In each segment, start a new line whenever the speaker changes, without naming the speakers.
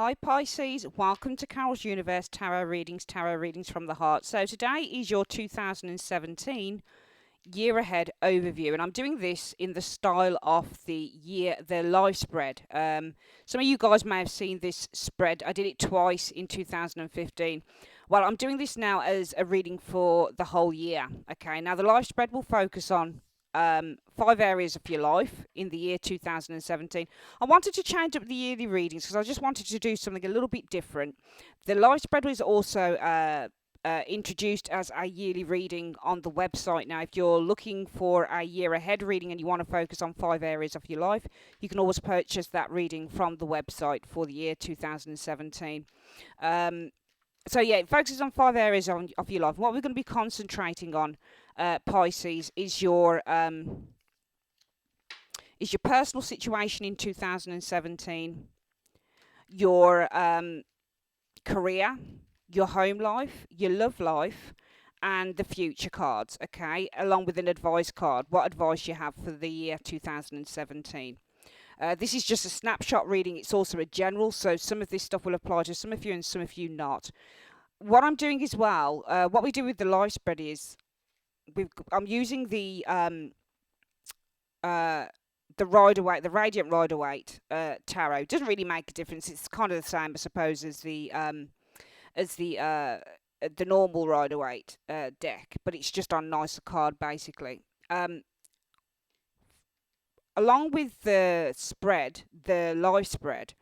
Hi Pisces, welcome to Carol's Universe Tarot Readings from the Heart. So today is your 2017 year ahead overview, and I'm doing this in the style of the live spread. Some of you guys may have seen this spread. I did it twice in 2015. Well, I'm doing this now as a reading for the whole year. Okay, now the live spread will focus on 5 areas of your life in the year 2017. I wanted to change up the yearly readings because I just wanted to do something a little bit different. The live spread was also introduced as a yearly reading on the website. Now, if you're looking for a year ahead reading and you want to focus on 5 areas of your life, you can always purchase that reading from the website for the year 2017. So yeah, it focuses on 5 areas of your life. What we're going to be concentrating on, Pisces, is your personal situation in 2017, your career, your home life, your love life, and the future cards, okay, along with an advice card, what advice you have for the year 2017. This is just a snapshot reading. It's also a general, so some of this stuff will apply to some of you and some of you not. What I'm doing as well, what we do with the live spread is I'm using the Rider-Waite, the Radiant Rider-Waite tarot. It doesn't really make a difference. It's kind of the same, I suppose, as the normal Rider-Waite deck, but it's just on nicer card basically. Along with the spread, the live spread,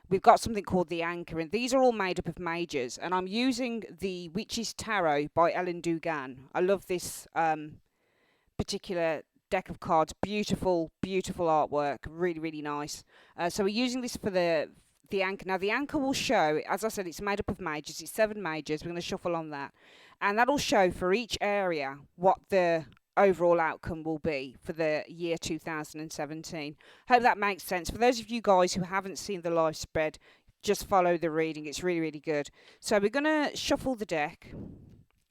we've got something called the anchor, and these are all made up of majors. And I'm using the Witch's Tarot by Ellen Dugan. I love this particular deck of cards. Beautiful, beautiful artwork. Really, really nice. So we're using this for the anchor. Now the anchor will show, as I said, it's made up of majors. It's 7 majors. We're going to shuffle on that, and that'll show for each area what the overall outcome will be for the year 2017. Hope that makes sense. For those of you guys who haven't seen the live spread, just follow the reading. It's really, really good. So we're going to shuffle the deck,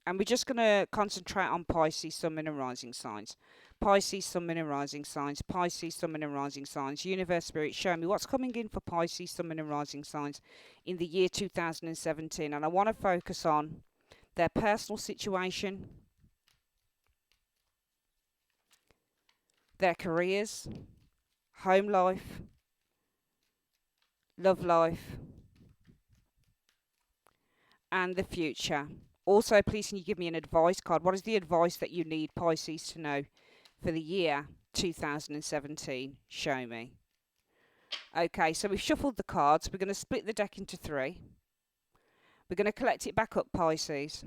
and we're just going to concentrate on Pisces, Sun, Moon and Rising signs. Pisces, Sun, Moon and Rising signs. Pisces, Sun, Moon and Rising signs. Universe, Spirit, show me what's coming in for Pisces, Sun, Moon and Rising signs in the year 2017. And I want to focus on their personal situation, their careers, home life, love life, and the future. Also, please can you give me an advice card? What is the advice that you need Pisces to know for the year 2017? Show me. Okay, so we've shuffled the cards. We're going to split the deck into 3. We're going to collect it back up, Pisces.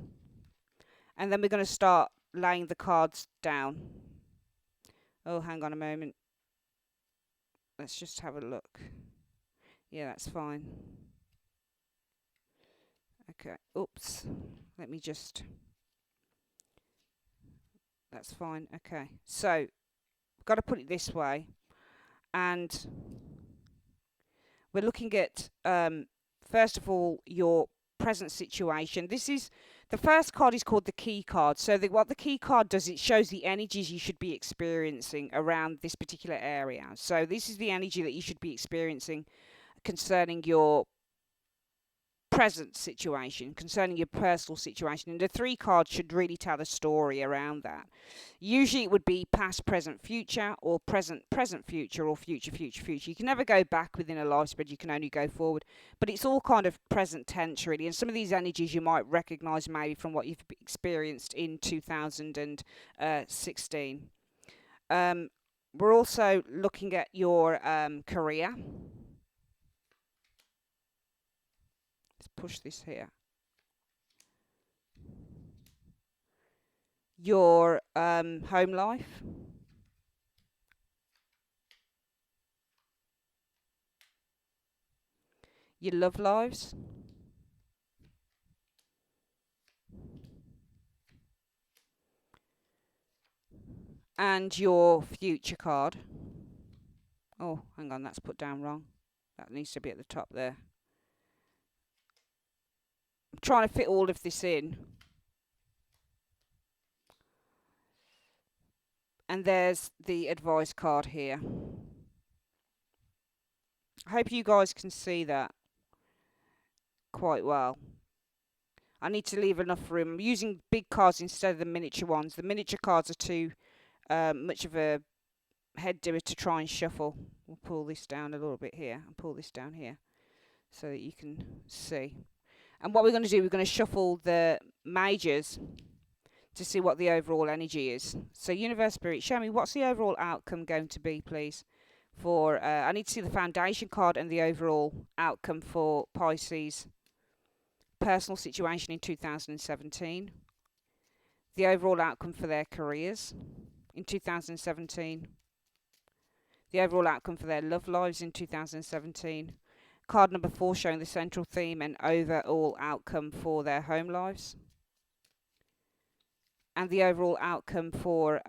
And then we're going to start laying the cards down. Oh, hang on a moment. Let's just have a look. Yeah, that's fine. Okay, oops. Let me just... That's fine. Okay, so we've got to put it this way. And we're looking at, first of all, your present situation. This is... The first card is called the key card. So what the key card does, it shows the energies you should be experiencing around this particular area. So this is the energy that you should be experiencing concerning your present situation, concerning your personal situation. And the 3 cards should really tell a story around that. Usually it would be past, present, future, or present, future, or future, future. You can never go back within a life spread, you can only go forward. But it's all kind of present tense, really. And some of these energies you might recognise maybe from what you've experienced in 2016. We're also looking at your career. Let's push this here. Your home life. Your love lives. And your future card. Oh, hang on, that's put down wrong. That needs to be at the top there. I'm trying to fit all of this in. And there's the advice card here. I hope you guys can see that. quite well. I need to leave enough room. I'm using big cards instead of the miniature ones. The miniature cards are too much of a head doer to try and shuffle. We'll pull this down a little bit here and pull this down here so that you can see. And what we're going to do, we're going to shuffle the majors to see what the overall energy is. So Universe Spirit, show me what's the overall outcome going to be, please. For I need to see the foundation card and the overall outcome for Pisces personal situation in 2017. The overall outcome for their careers in 2017. The overall outcome for their love lives in 2017. Card number 4 showing the central theme and overall outcome for their home lives. And the overall outcome for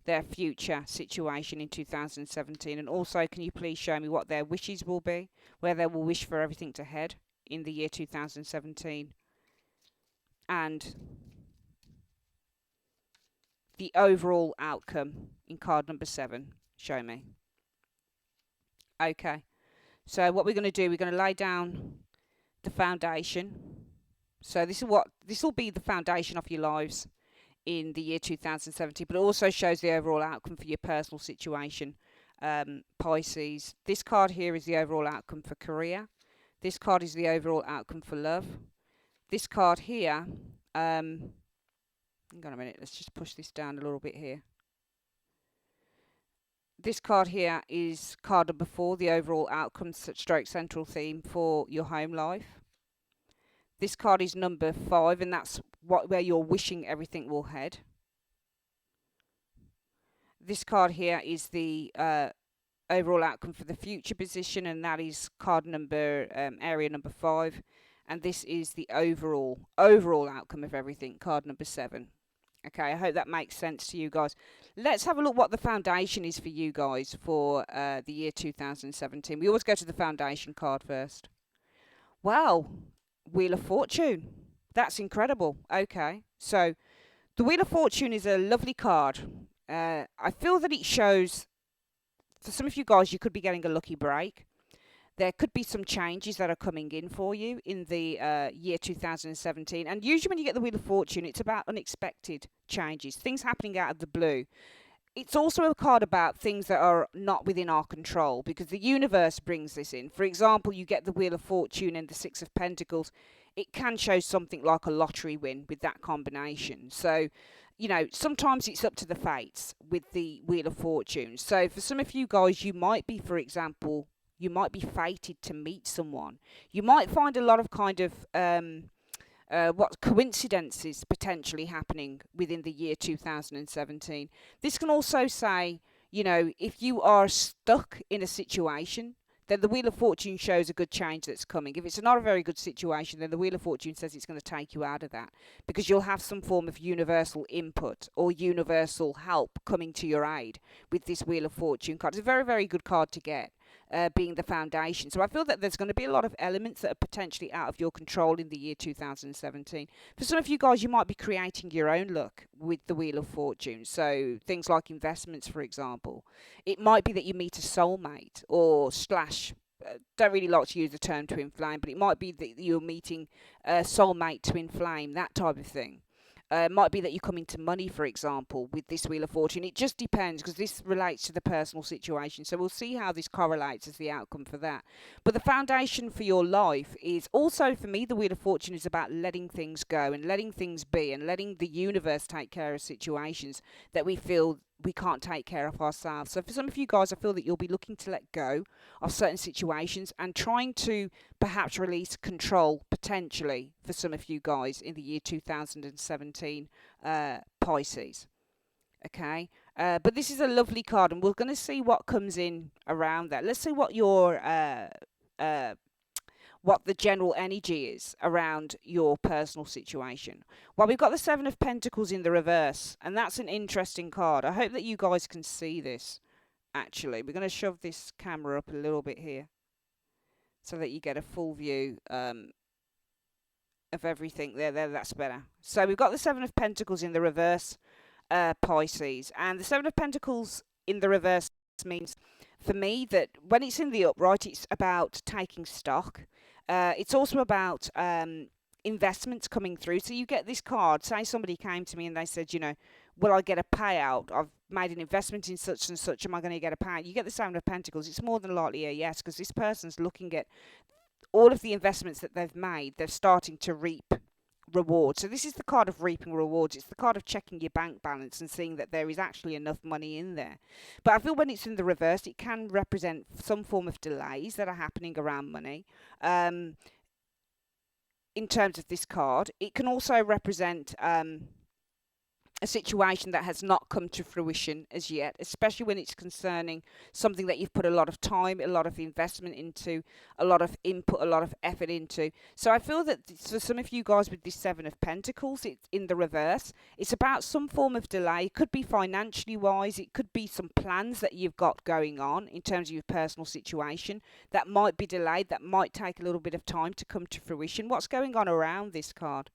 their future situation in 2017. And also, can you please show me what their wishes will be, where they will wish for everything to head in the year 2017. And the overall outcome in card number 7. Show me. Okay. So what we're going to do, we're going to lay down the foundation. So this will be the foundation of your lives in the year 2017, but it also shows the overall outcome for your personal situation, Pisces. This card here is the overall outcome for career. This card is the overall outcome for love. This card here, hang on a minute, let's just push this down a little bit here. This card here is card number 4, the overall outcome stroke central theme for your home life. This card is number 5, and that's where you're wishing everything will head. This card here is the overall outcome for the future position, and that is card number area number 5. And this is the overall outcome of everything, card number 7. Okay, I hope that makes sense to you guys. Let's have a look what the foundation is for you guys for the year 2017. We always go to the foundation card first. Wow, Wheel of Fortune. That's incredible. Okay, so the Wheel of Fortune is a lovely card. I feel that it shows, for some of you guys, you could be getting a lucky break. There could be some changes that are coming in for you in the year 2017. And usually when you get the Wheel of Fortune, it's about unexpected changes, things happening out of the blue. It's also a card about things that are not within our control, because the universe brings this in. For example, you get the Wheel of Fortune and the Six of Pentacles. It can show something like a lottery win with that combination. So, you know, sometimes it's up to the fates with the Wheel of Fortune. So for some of you guys, you might be, for example, you might be fated to meet someone. You might find a lot of kind of coincidences potentially happening within the year 2017. This can also say, you know, if you are stuck in a situation, then the Wheel of Fortune shows a good change that's coming. If it's not a very good situation, then the Wheel of Fortune says it's going to take you out of that, because you'll have some form of universal input or universal help coming to your aid with this Wheel of Fortune card. It's a very, very good card to get. Being the foundation. So I feel that there's going to be a lot of elements that are potentially out of your control in the year 2017. For some of you guys, you might be creating your own luck with the Wheel of Fortune. So things like investments, for example. It might be that you meet a soulmate or slash, don't really like to use the term to inflame, but it might be that you're meeting a soulmate to inflame, that type of thing. It might be that you come into money, for example, with this Wheel of Fortune. It just depends, because this relates to the personal situation. So we'll see how this correlates as the outcome for that. But the foundation for your life is also, for me, the Wheel of Fortune is about letting things go and letting things be and letting the universe take care of situations that we feel we can't take care of ourselves. So for some of you guys, I feel that you'll be looking to let go of certain situations and trying to perhaps release control, potentially, for some of you guys in the year 2017, Pisces. Okay, but this is a lovely card, and we're going to see what comes in around that. Let's see what your what the general energy is around your personal situation. Well, we've got the Seven of Pentacles in the reverse, and that's an interesting card. I hope that you guys can see this, actually. We're going to shove this camera up a little bit here so that you get a full view of everything. There, that's better. So we've got the Seven of Pentacles in the reverse, Pisces. And the Seven of Pentacles in the reverse means for me that when it's in the upright, it's about taking stock. It's also about investments coming through. So you get this card. Say somebody came to me and they said, will I get a payout? I've made an investment in such and such. Am I going to get a payout? You get the Seven of Pentacles. It's more than likely a yes, because this person's looking at all of the investments that they've made. They're starting to reap rewards. So this is the card of reaping rewards. It's the card of checking your bank balance and seeing that there is actually enough money in there. But I feel when it's in the reverse, it can represent some form of delays that are happening around money. In terms of this card, it can also represent a situation that has not come to fruition as yet, especially when it's concerning something that you've put a lot of time, a lot of investment into, a lot of input, a lot of effort into. So I feel that for some of you guys with this Seven of Pentacles, it's in the reverse. It's about some form of delay. It could be financially wise. It could be some plans that you've got going on in terms of your personal situation that might be delayed, that might take a little bit of time to come to fruition. What's going on around this card?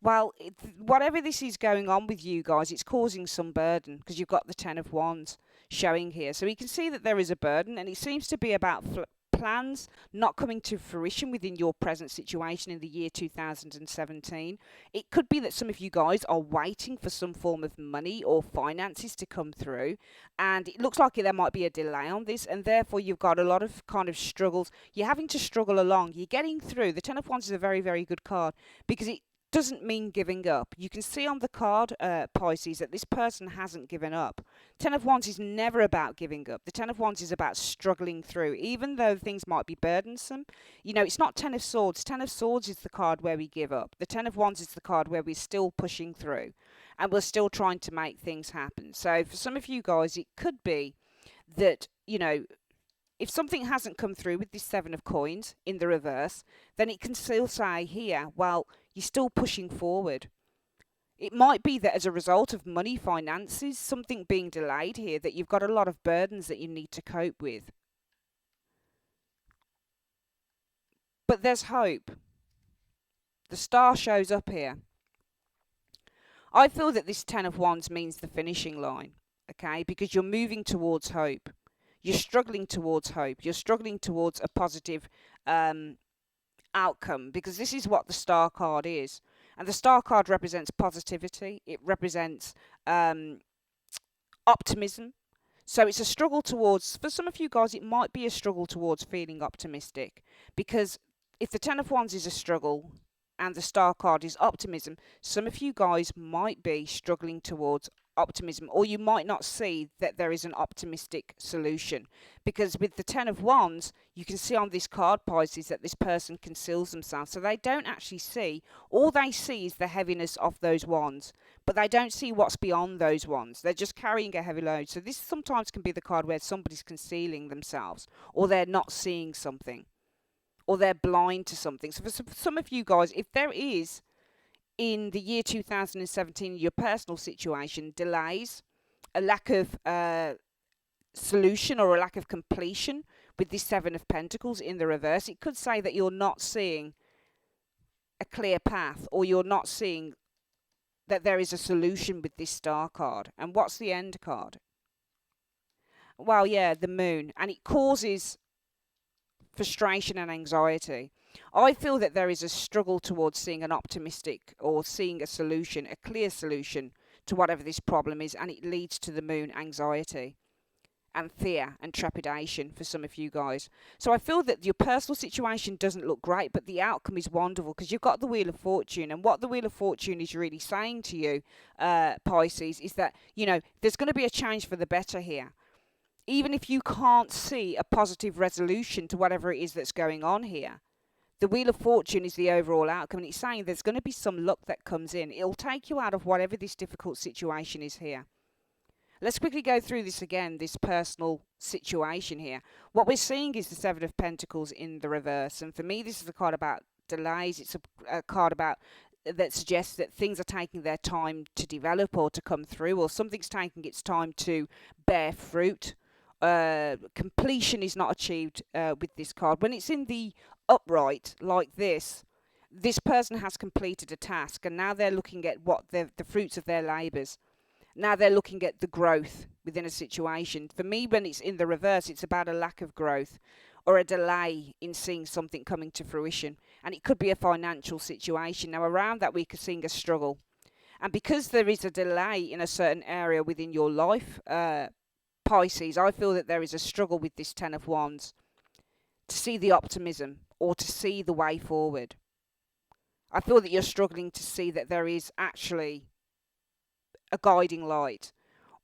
Well, whatever this is going on with you guys, it's causing some burden because you've got the Ten of Wands showing here. So you can see that there is a burden, and it seems to be about plans not coming to fruition within your present situation in the year 2017. It could be that some of you guys are waiting for some form of money or finances to come through, and it looks like there might be a delay on this, and therefore you've got a lot of kind of struggles. You're having to struggle along. You're getting through. The Ten of Wands is a very, very good card because it doesn't mean giving up. You can see on the card, Pisces, that this person hasn't given up. Ten of Wands is never about giving up. The Ten of Wands is about struggling through, even though things might be burdensome. It's not Ten of Swords. Ten of Swords is the card where we give up. The Ten of Wands is the card where we're still pushing through, and we're still trying to make things happen. So for some of you guys, it could be that, if something hasn't come through with this Seven of Coins in the reverse, then it can still say here, well, you're still pushing forward. It might be that as a result of money, finances, something being delayed here, that you've got a lot of burdens that you need to cope with. But there's hope. The star shows up here. I feel that this Ten of Wands means the finishing line, okay, because you're moving towards hope. You're struggling towards hope. You're struggling towards a positive outcome, because this is what the star card is. And the star card represents positivity. It represents optimism. So it's a struggle towards, for some of you guys, it might be a struggle towards feeling optimistic. Because if the Ten of Wands is a struggle and the star card is optimism, some of you guys might be struggling towards optimism, or you might not see that there is an optimistic solution, because with the Ten of Wands, you can see on this card, Pisces, that this person conceals themselves, so they don't actually see. All they see is the heaviness of those wands, but they don't see what's beyond those wands. They're just carrying a heavy load. So this sometimes can be the card where somebody's concealing themselves, or they're not seeing something, or they're blind to something. So for some of you guys, if there is in the year 2017, your personal situation, delays, a lack of solution or a lack of completion with this Seven of Pentacles in the reverse, it could say that you're not seeing a clear path, or you're not seeing that there is a solution with this star card. And what's the end card? Well, yeah, the moon. And it causes frustration and anxiety. I feel that there is a struggle towards seeing an optimistic, or seeing a solution, a clear solution to whatever this problem is, and it leads to the moon, anxiety and fear and trepidation for some of you guys. So I feel that your personal situation doesn't look great, but the outcome is wonderful, because you've got the Wheel of Fortune, and what the Wheel of Fortune is really saying to you, Pisces, is that, there's going to be a change for the better here. Even if you can't see a positive resolution to whatever it is that's going on here, the Wheel of Fortune is the overall outcome, and it's saying there's going to be some luck that comes in. It'll take you out of whatever this difficult situation is here. Let's quickly go through this again, this personal situation here. What we're seeing is the Seven of Pentacles in the reverse, and for me, this is a card about delays. It's a card about that suggests that things are taking their time to develop or to come through, or something's taking its time to bear fruit. Completion is not achieved with this card. When it's in the upright like this person has completed a task, and now they're looking at what the fruits of their labours. Now they're looking at the growth within a situation. For me, when it's in the reverse, it's about a lack of growth or a delay in seeing something coming to fruition. And it could be a financial situation. Now, around that, we could see a struggle. And because there is a delay in a certain area within your life, Pisces, I feel that there is a struggle with this Ten of Wands to see the optimism or to see the way forward. I feel that you're struggling to see that there is actually a guiding light,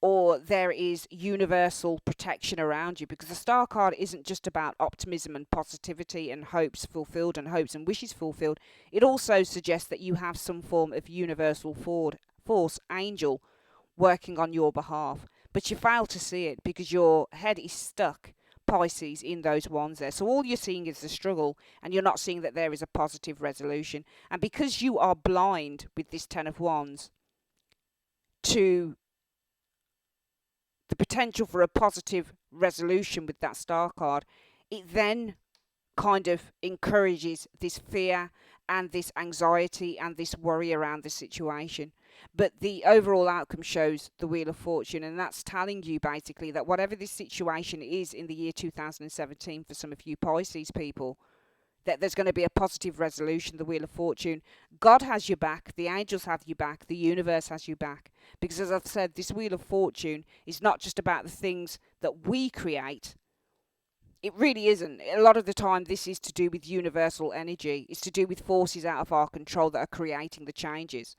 or there is universal protection around you, because the star card isn't just about optimism and positivity and hopes fulfilled and hopes and wishes fulfilled. It also suggests that you have some form of universal force, angel, working on your behalf, but you fail to see it because your head is stuck, Pisces, in those ones there. So all you're seeing is the struggle, and you're not seeing that there is a positive resolution. And because you are blind with this Ten of Wands to the potential for a positive resolution with that star card, it then kind of encourages this fear and this anxiety and this worry around the situation. But the overall outcome shows the Wheel of Fortune, and that's telling you basically that whatever this situation is in the year 2017 for some of you Pisces people, that there's going to be a positive resolution, the Wheel of Fortune. God has your back, the angels have your back, the universe has your back. Because as I've said, this Wheel of Fortune is not just about the things that we create. It really isn't. A lot of the time, this is to do with universal energy. It's to do with forces out of our control that are creating the changes.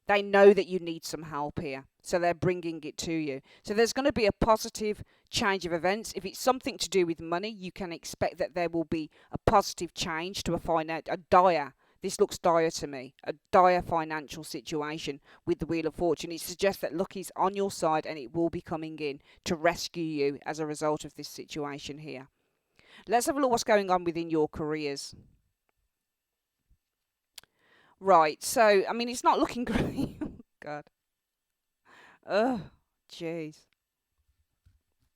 They know that you need some help here, so they're bringing it to you. So there's going to be a positive change of events. If it's something to do with money, you can expect that there will be a positive change to a dire, this looks dire to me, a dire financial situation with the Wheel of Fortune. It suggests that luck is on your side and it will be coming in to rescue you as a result of this situation here. Let's have a look what's going on within your careers. Right, so, I mean, it's not looking great. Oh, God. Oh, jeez.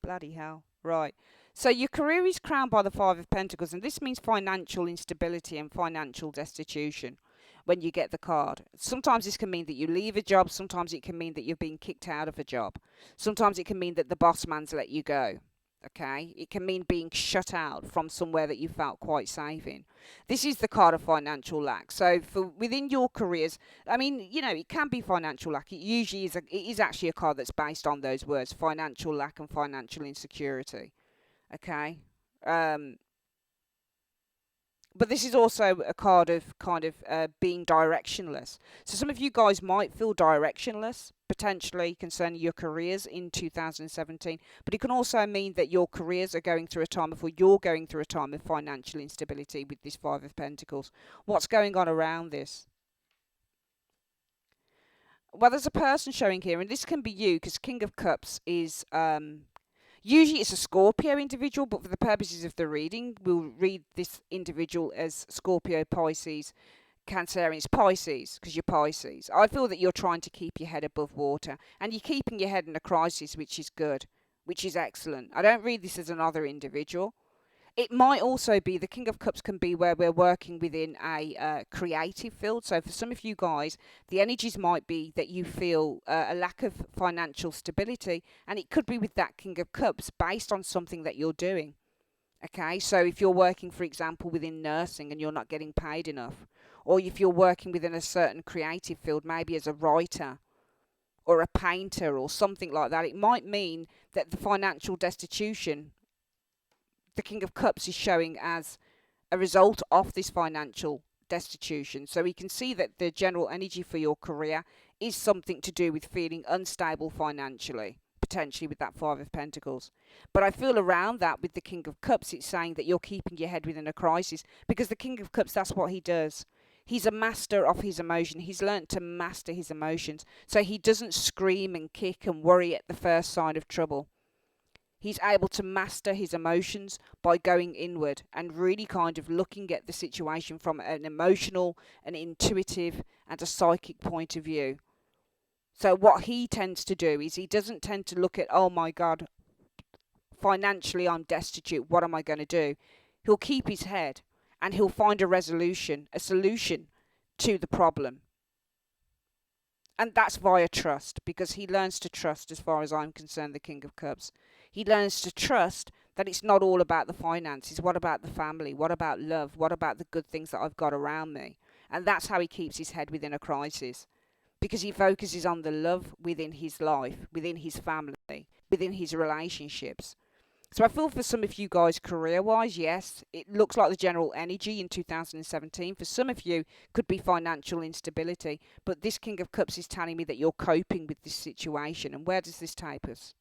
Bloody hell. Right. So your career is crowned by the Five of Pentacles, and this means financial instability and financial destitution when you get the card. Sometimes this can mean that you leave a job. Sometimes it can mean that you're being kicked out of a job. Sometimes it can mean that the boss man's let you go. Okay, it can mean being shut out from somewhere that you felt quite safe in. This is the card of financial lack. So for within your careers, I mean, you know, it can be financial lack. It usually is. It is actually a card that's based on those words: financial lack and financial insecurity. Okay, but this is also a card of kind of being directionless. So some of you guys might feel directionless, potentially concerning your careers in 2017. But it can also mean that your careers are going through a time of, or you're going through a time of financial instability with this Five of Pentacles. What's going on around this? Well, there's a person showing here, and this can be you, because King of Cups is usually it's a Scorpio individual, but for the purposes of the reading, we'll read this individual as Scorpio, Pisces, Cancerian. It's Pisces, because you're Pisces. I feel that you're trying to keep your head above water, and you're keeping your head in a crisis, which is good, which is excellent. I don't read this as another individual. It might also be, the King of Cups can be where we're working within a creative field. So for some of you guys, the energies might be that you feel a lack of financial stability, and it could be with that King of Cups based on something that you're doing. Okay, so if you're working, for example, within nursing and you're not getting paid enough, or if you're working within a certain creative field, maybe as a writer or a painter or something like that, it might mean that the financial destitution the King of Cups is showing as a result of this financial destitution. So we can see that the general energy for your career is something to do with feeling unstable financially, potentially with that Five of Pentacles. But I feel around that with the King of Cups, it's saying that you're keeping your head within a crisis, because the King of Cups, that's what he does. He's a master of his emotion. He's learnt to master his emotions. So he doesn't scream and kick and worry at the first sign of trouble. He's able to master his emotions by going inward and really kind of looking at the situation from an emotional, an intuitive, and a psychic point of view. So what he tends to do is he doesn't tend to look at, oh my God, financially I'm destitute, what am I going to do? He'll keep his head and he'll find a resolution, a solution to the problem. And that's via trust, because he learns to trust, as far as I'm concerned, the King of Cups. He learns to trust that it's not all about the finances. What about the family? What about love? What about the good things that I've got around me? And that's how he keeps his head within a crisis, because he focuses on the love within his life, within his family, within his relationships. So I feel for some of you guys, career-wise, yes, it looks like the general energy in 2017. For some of you, could be financial instability. But this King of Cups is telling me that you're coping with this situation. And where does this take us?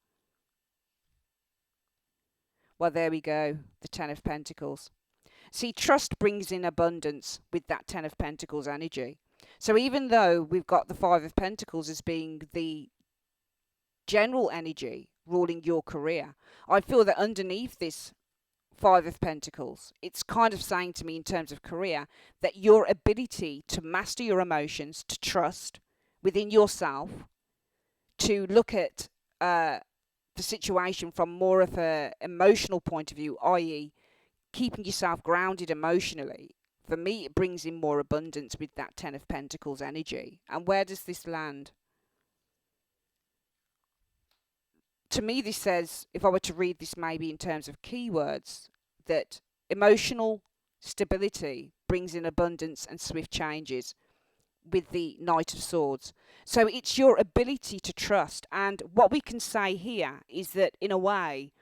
Well, there we go, the Ten of Pentacles. See, trust brings in abundance with that Ten of Pentacles energy. So even though we've got the Five of Pentacles as being the general energy ruling your career, I feel that underneath this Five of Pentacles, it's kind of saying to me in terms of career that your ability to master your emotions, to trust within yourself, to look at the situation from more of an emotional point of view, i.e. keeping yourself grounded emotionally, for me it brings in more abundance with that Ten of Pentacles energy. And where does this land? To me, this says, if I were to read this maybe in terms of keywords, that emotional stability brings in abundance and swift changes with the Knight of Swords. So it's your ability to trust. And what we can say here is that, in a way,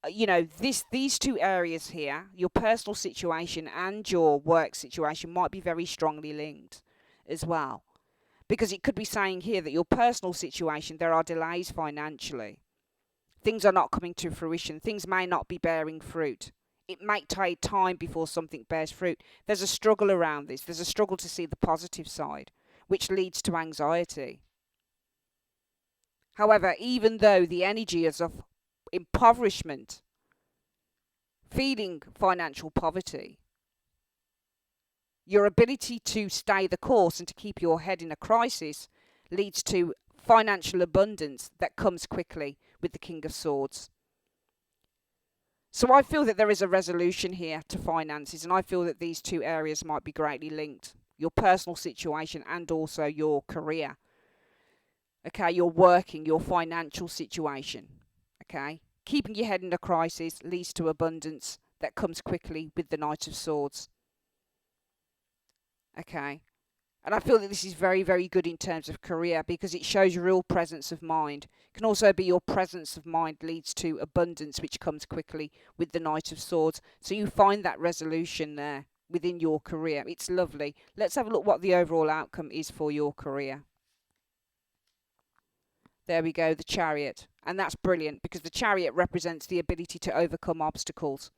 you know, these two areas here, your personal situation and your work situation, might be very strongly linked as well. Because it could be saying here that your personal situation, there are delays financially. Things are not coming to fruition. Things may not be bearing fruit. It may take time before something bears fruit. There's a struggle around this. There's a struggle to see the positive side, which leads to anxiety. However, even though the energy is of impoverishment, feeling financial poverty, your ability to stay the course and to keep your head in a crisis leads to financial abundance that comes quickly with the King of Swords. So I feel that there is a resolution here to finances, and I feel that these two areas might be greatly linked. Your personal situation and also your career. Okay, your working, your financial situation. Okay, keeping your head in a crisis leads to abundance that comes quickly with the Knight of Swords. Okay. And I feel that this is very, very good in terms of career, because it shows real presence of mind. It can also be your presence of mind leads to abundance, which comes quickly with the Knight of Swords. So you find that resolution there within your career. It's lovely. Let's have a look what the overall outcome is for your career. There we go, the Chariot. And that's brilliant, because the Chariot represents the ability to overcome obstacles.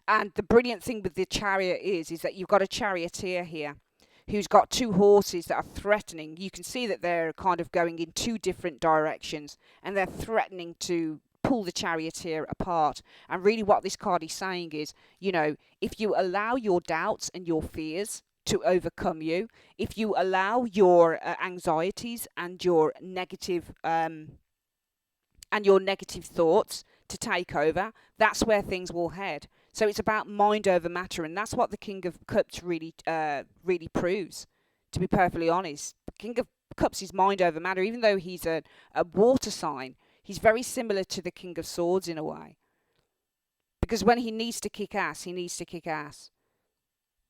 And the brilliant thing with the Chariot is that you've got a charioteer here who's got two horses that are threatening. You can see that they're kind of going in two different directions, and they're threatening to pull the charioteer apart. And really what this card is saying is, you know, if you allow your doubts and your fears to overcome you, if you allow your anxieties and your negative thoughts to take over, that's where things will head. So it's about mind over matter, and that's what the King of Cups really proves, to be perfectly honest. The King of Cups is mind over matter. Even though he's a water sign, he's very similar to the King of Swords in a way. Because when he needs to kick ass, he needs to kick ass.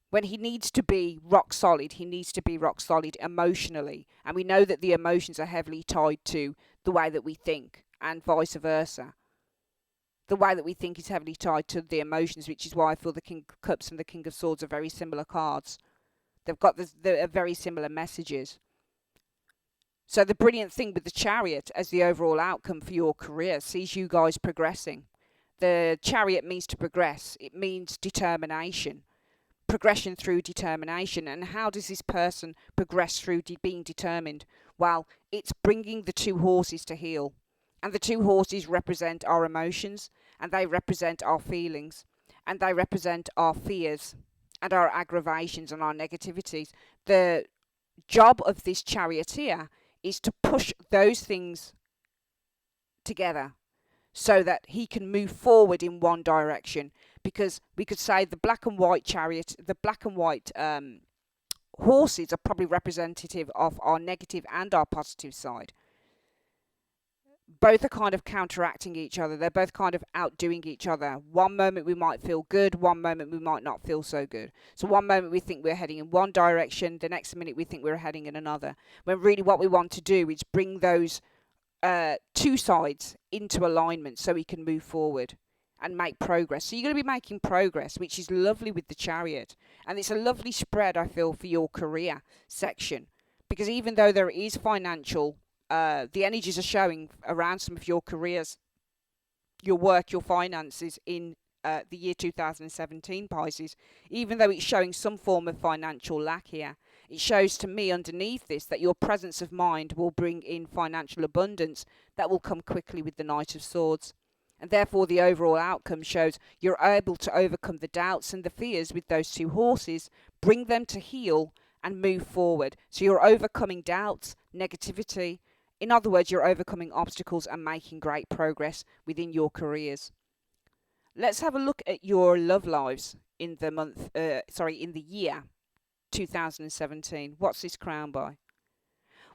When he needs to be rock solid, he needs to be rock solid emotionally. And we know that the emotions are heavily tied to the way that we think, and vice versa. The way that we think is heavily tied to the emotions, which is why I feel the King of Cups and the King of Swords are very similar cards. They've got very similar messages. So the brilliant thing with the Chariot as the overall outcome for your career sees you guys progressing. The Chariot means to progress. It means determination. Progression through determination. And how does this person progress through being determined? Well, it's bringing the two horses to heel. And the two horses represent our emotions, and they represent our feelings, and they represent our fears and our aggravations and our negativities. The job of this charioteer is to push those things together so that he can move forward in one direction. Because we could say the black and white chariot, the black and white horses are probably representative of our negative and our positive side. Both are kind of counteracting each other. They're both kind of outdoing each other. One moment we might feel good, one moment we might not feel so good. So one moment we think we're heading in one direction, the next minute we think we're heading in another. When really what we want to do is bring those two sides into alignment so we can move forward and make progress. So you're going to be making progress, which is lovely with the Chariot. And it's a lovely spread, I feel, for your career section. Because even though there is financial, the energies are showing around some of your careers, your work, your finances in the year 2017, Pisces, even though it's showing some form of financial lack here, it shows to me underneath this that your presence of mind will bring in financial abundance that will come quickly with the Knight of Swords. And therefore the overall outcome shows you're able to overcome the doubts and the fears with those two horses, bring them to heel and move forward. So you're overcoming doubts, negativity. In other words, you're overcoming obstacles and making great progress within your careers. Let's have a look at your love lives in the year 2017. What's this crown by?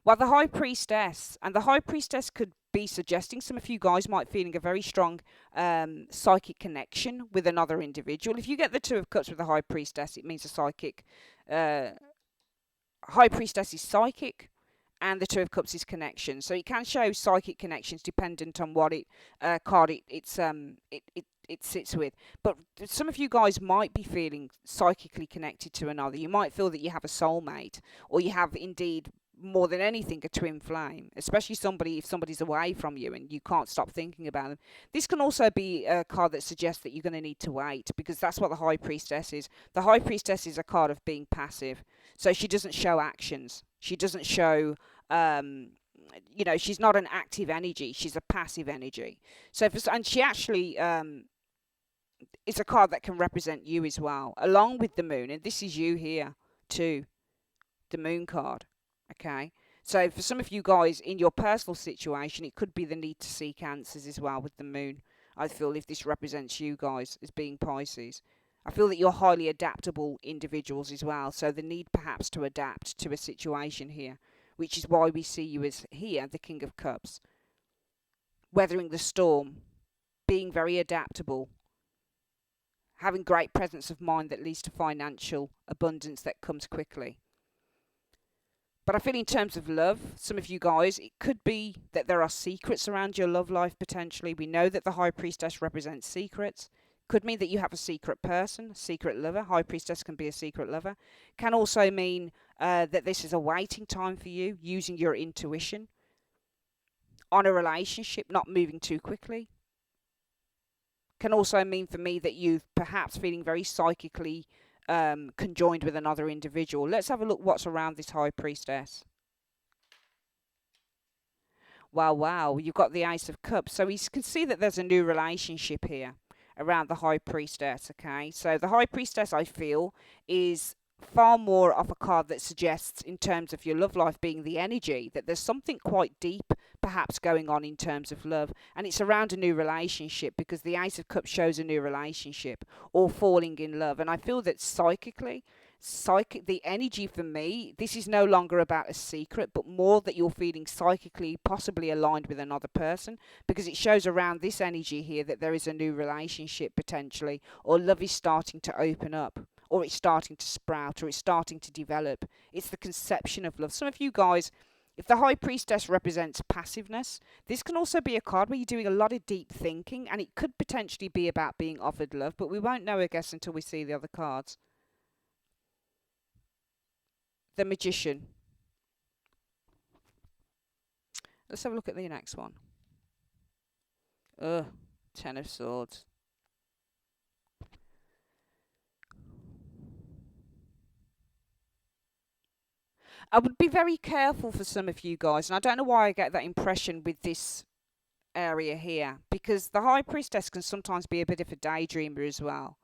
Well, the High Priestess. And the High Priestess could be suggesting some of you guys might feeling a very strong psychic connection with another individual. If you get the Two of Cups with the High Priestess, it means a psychic. High Priestess is psychic, and the Two of Cups is connection. So it can show psychic connections dependent on what card it sits with. But some of you guys might be feeling psychically connected to another. You might feel that you have a soulmate, or you have indeed, more than anything, a twin flame, especially if somebody's away from you and you can't stop thinking about them. This can also be a card that suggests that you're going to need to wait, because that's what the High Priestess is. The High Priestess is a card of being passive. So she doesn't show actions. She doesn't show, she's not an active energy. She's a passive energy. And she actually is a card that can represent you as well, along with the moon. And this is you here too, the moon card. Okay, so for some of you guys in your personal situation, it could be the need to seek answers as well with the moon. I feel if this represents you guys as being Pisces, I feel that you're highly adaptable individuals as well. So the need perhaps to adapt to a situation here, which is why we see you as here, the King of Cups. Weathering the storm, being very adaptable, having great presence of mind that leads to financial abundance that comes quickly. But I feel in terms of love, some of you guys, it could be that there are secrets around your love life potentially. We know that the High Priestess represents secrets. Could mean that you have a secret person, a secret lover. High Priestess can be a secret lover. Can also mean that this is a waiting time for you, using your intuition on a relationship, not moving too quickly. Can also mean for me that you've perhaps feeling very psychically conjoined with another individual. Let's have a look what's around this High Priestess. Wow, you've got the Ace of Cups. So you can see that there's a new relationship here around the High Priestess, okay? So the High Priestess, I feel, is far more of a card that suggests, in terms of your love life being the energy, that there's something quite deep perhaps going on in terms of love, and it's around a new relationship, because the Ace of Cups shows a new relationship or falling in love. And I feel that the energy for me, this is no longer about a secret, but more that you're feeling psychically possibly aligned with another person, because it shows around this energy here that there is a new relationship potentially, or love is starting to open up, or it's starting to sprout, or it's starting to develop. It's the conception of love. Some of you guys, if the High Priestess represents passiveness, this can also be a card where you're doing a lot of deep thinking, and it could potentially be about being offered love, but we won't know, I guess, until we see the other cards. The Magician. Let's have a look at the next one. Ten of Swords. I would be very careful for some of you guys, and I don't know why I get that impression with this area here, because the High Priestess can sometimes be a bit of a daydreamer as well.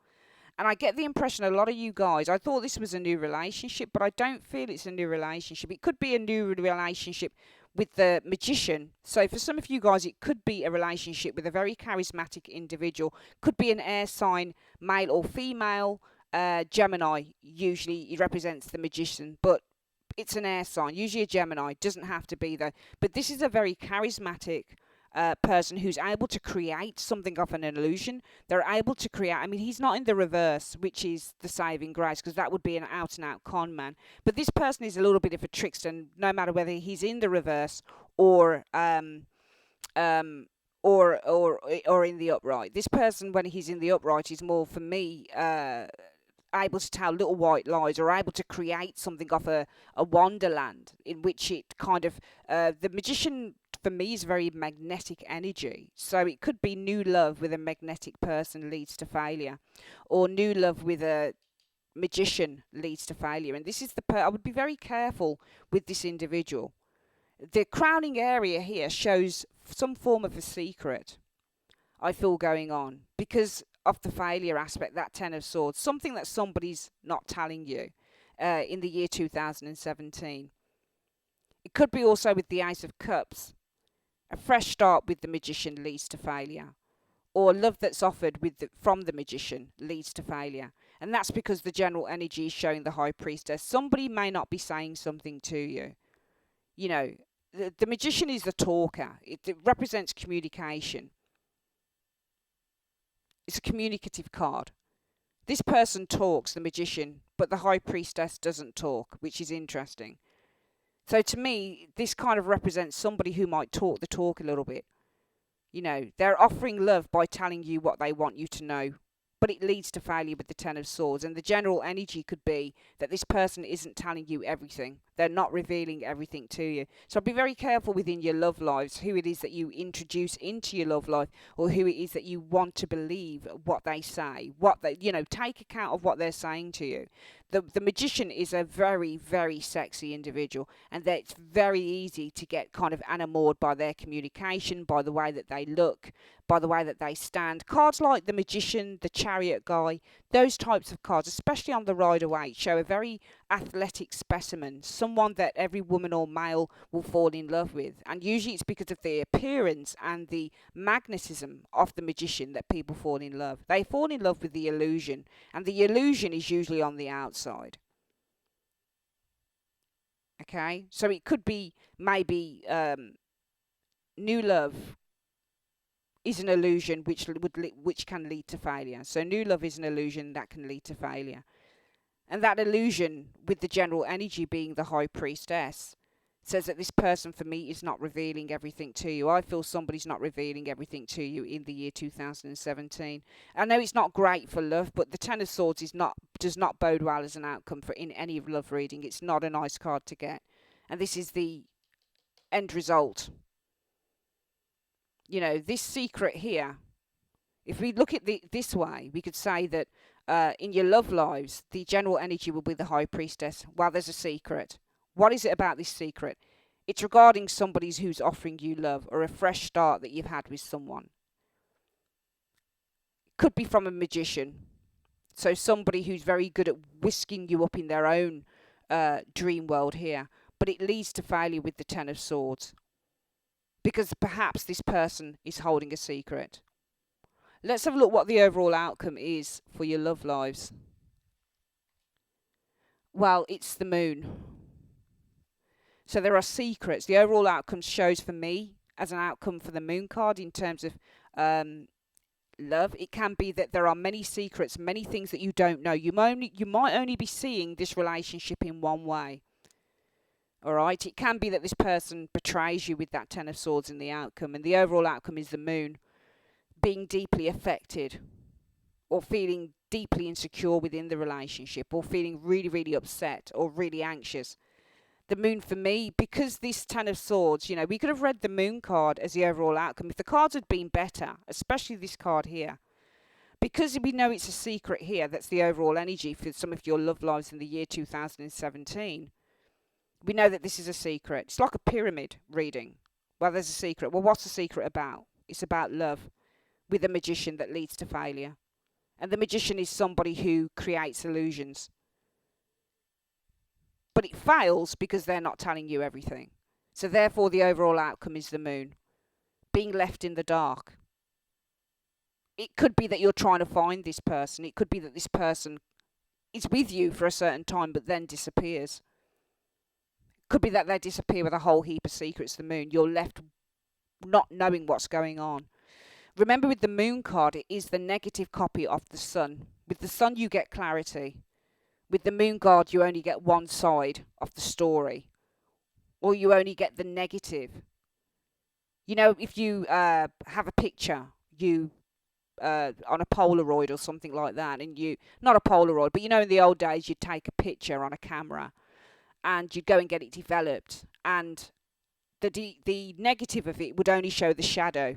And I get the impression a lot of you guys, I thought this was a new relationship, but I don't feel it's a new relationship. It could be a new relationship with the Magician. So for some of you guys, it could be a relationship with a very charismatic individual. Could be an air sign, male or female. Gemini, usually it represents the magician, but it's an air sign. Usually a Gemini, doesn't have to be though. But this is a very charismatic person who's able to create something of an illusion. They're able to create, I mean, he's not in the reverse, which is the saving grace, because that would be an out and out con man. But this person is a little bit of a trickster, and no matter whether he's in the reverse or um or in the upright. This person, when he's in the upright, is more, for me, able to tell little white lies, or able to create something of a wonderland in which it kind of, the magician for me is very magnetic energy. So it could be new love with a magnetic person leads to failure, or new love with a magician leads to failure. And this is I would be very careful with this individual. The crowning area here shows some form of a secret, I feel, going on because of the failure aspect, that Ten of Swords, something that somebody's not telling you in the year 2017. It could be also with the Ace of Cups. A fresh start with the magician leads to failure, or love that's offered from the magician leads to failure. And that's because the general energy is showing the High Priestess. Somebody may not be saying something to you. You know, the magician is the talker. It represents communication. It's a communicative card. This person talks, the magician, but the High Priestess doesn't talk, which is interesting. So to me, this kind of represents somebody who might talk the talk a little bit. You know, they're offering love by telling you what they want you to know, but it leads to failure with the Ten of Swords. And the general energy could be that this person isn't telling you everything. They're not revealing everything to you. So be very careful within your love lives who it is that you introduce into your love life, or who it is that you want to believe what they say. Take account of what they're saying to you. The magician is a very, very sexy individual, and that it's very easy to get kind of enamored by their communication, by the way that they look, by the way that they stand. Cards like the magician, the chariot guy, those types of cards, especially on the Rider-Waite, show a very athletic specimen, someone that every woman or male will fall in love with. And usually it's because of the appearance and the magnetism of the magician that people fall in love. They fall in love with the illusion, and the illusion is usually on the outside. Okay, so it could be maybe new love is an illusion which can lead to failure. So new love is an illusion that can lead to failure. And that illusion, with the general energy being the High Priestess, says that this person, for me, is not revealing everything to you. I feel somebody's not revealing everything to you in the year 2017. I know it's not great for love, but the Ten of Swords does not bode well as an outcome in any love reading. It's not a nice card to get. And this is the end result. You know, this secret here, if we look at this way, we could say that in your love lives, the general energy will be the High Priestess. Well, there's a secret. What is it about this secret? It's regarding somebody who's offering you love, or a fresh start that you've had with someone. Could be from a magician. So somebody who's very good at whisking you up in their own dream world here. But it leads to failure with the Ten of Swords, because perhaps this person is holding a secret. Let's have a look what the overall outcome is for your love lives. Well, it's the Moon. So there are secrets. The overall outcome shows, for me, as an outcome for the Moon card in terms of love, it can be that there are many secrets, many things that you don't know. You might only be seeing this relationship in one way. All right? It can be that this person betrays you with that Ten of Swords in the outcome, and the overall outcome is the Moon being deeply affected, or feeling deeply insecure within the relationship, or feeling really, really upset or really anxious. The Moon, for me, because this Ten of Swords, you know, we could have read the Moon card as the overall outcome if the cards had been better, especially this card here. Because we know it's a secret here, that's the overall energy for some of your love lives in the year 2017. We know that this is a secret. It's like a pyramid reading. Well, there's a secret. Well, what's the secret about? It's about love with a magician that leads to failure. And the magician is somebody who creates illusions. But it fails because they're not telling you everything. So therefore the overall outcome is the Moon being left in the dark. It could be that you're trying to find this person. It could be that this person is with you for a certain time but then disappears. Could be that they disappear with a whole heap of secrets, the moon. You're left not knowing what's going on. Remember, with the moon card, it is the negative copy of the sun. With the sun, you get clarity. With the moon card, you only get one side of the story, or you only get the negative. You know, if you have a picture, you on a Polaroid or something like that, and you, not a Polaroid, but you know, in the old days, you'd take a picture on a camera and you'd go and get it developed, and the negative of it would only show the shadow.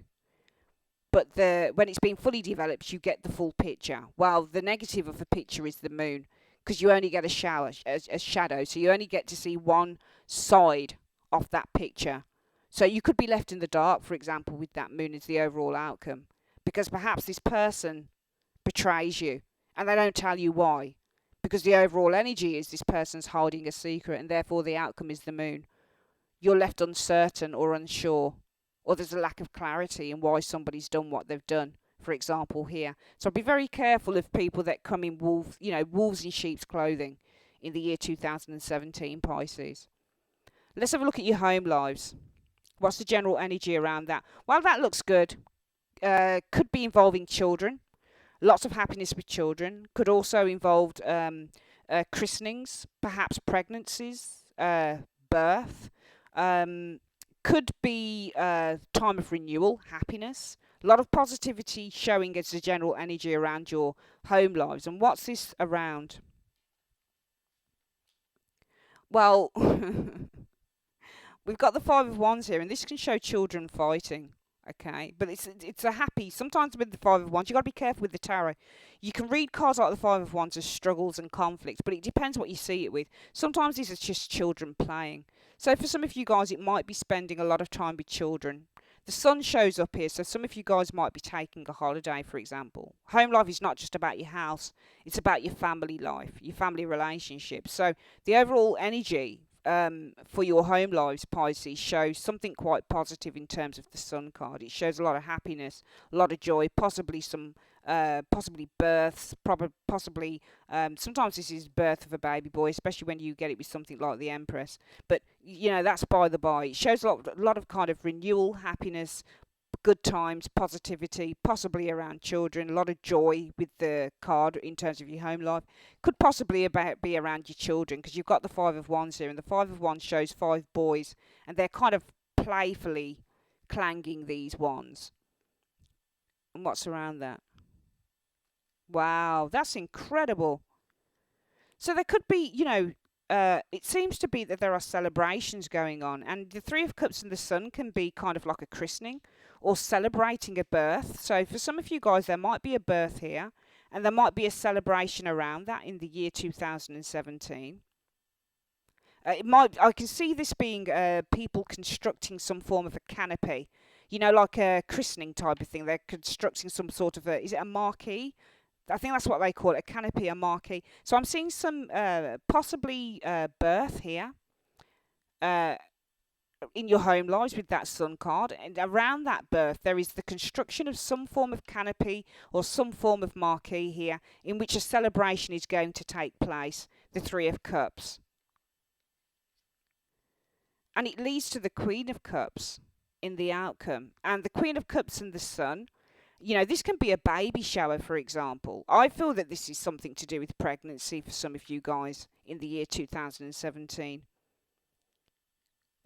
But when it's been fully developed, you get the full picture. Well, the negative of a picture is the moon, because you only get a shadow, so you only get to see one side of that picture. So you could be left in the dark, for example, with that moon as the overall outcome, because perhaps this person betrays you, and they don't tell you why, because the overall energy is this person's holding a secret, and therefore the outcome is the moon. You're left uncertain or unsure, or there's a lack of clarity in why somebody's done what they've done, for example, here. So be very careful of people that come in wolves in sheep's clothing in the year 2017, Pisces. Let's have a look at your home lives. What's the general energy around that? Well, that looks good. Could be involving children. Lots of happiness with children. Could also involve christenings, perhaps pregnancies, birth. Could be time of renewal, happiness. A lot of positivity showing as the general energy around your home lives. And what's this around? Well, we've got the Five of Wands here, and this can show children fighting. Okay, but it's a happy. Sometimes with the Five of Wands, you got to be careful with the tarot. You can read cards like the Five of Wands as struggles and conflicts, but it depends what you see it with. Sometimes these are just children playing. So for some of you guys, it might be spending a lot of time with children. The sun shows up here, so some of you guys might be taking a holiday, for example. Home life is not just about your house; it's about your family life, your family relationships. So the overall energy for your home lives, Pisces, shows something quite positive in terms of the sun card. It shows a lot of happiness, a lot of joy, possibly some possibly births, possibly sometimes this is birth of a baby boy, especially when you get it with something like the Empress. But you know, that's by the by. It shows a lot of kind of renewal, happiness, good times, positivity, possibly around children, a lot of joy with the card in terms of your home life. Could possibly be around your children, because you've got the Five of Wands here, and the Five of Wands shows 5 boys, and they're kind of playfully clanging these wands. And what's around that? Wow, that's incredible. So there could be, it seems to be that there are celebrations going on, and the Three of Cups and the Sun can be kind of like a christening or celebrating a birth. So for some of you guys, there might be a birth here, and there might be a celebration around that in the year 2017. I can see this being people constructing some form of a canopy, like a christening type of thing. They're constructing some sort of is it a marquee? I think that's what they call it, a canopy, a marquee. So I'm seeing some possibly birth here in your home lives with that sun card. And around that birth, there is the construction of some form of canopy or some form of marquee here in which a celebration is going to take place, the Three of Cups. And it leads to the Queen of Cups in the outcome. And the Queen of Cups and the Sun, this can be a baby shower, for example. I feel that this is something to do with pregnancy for some of you guys in the year 2017.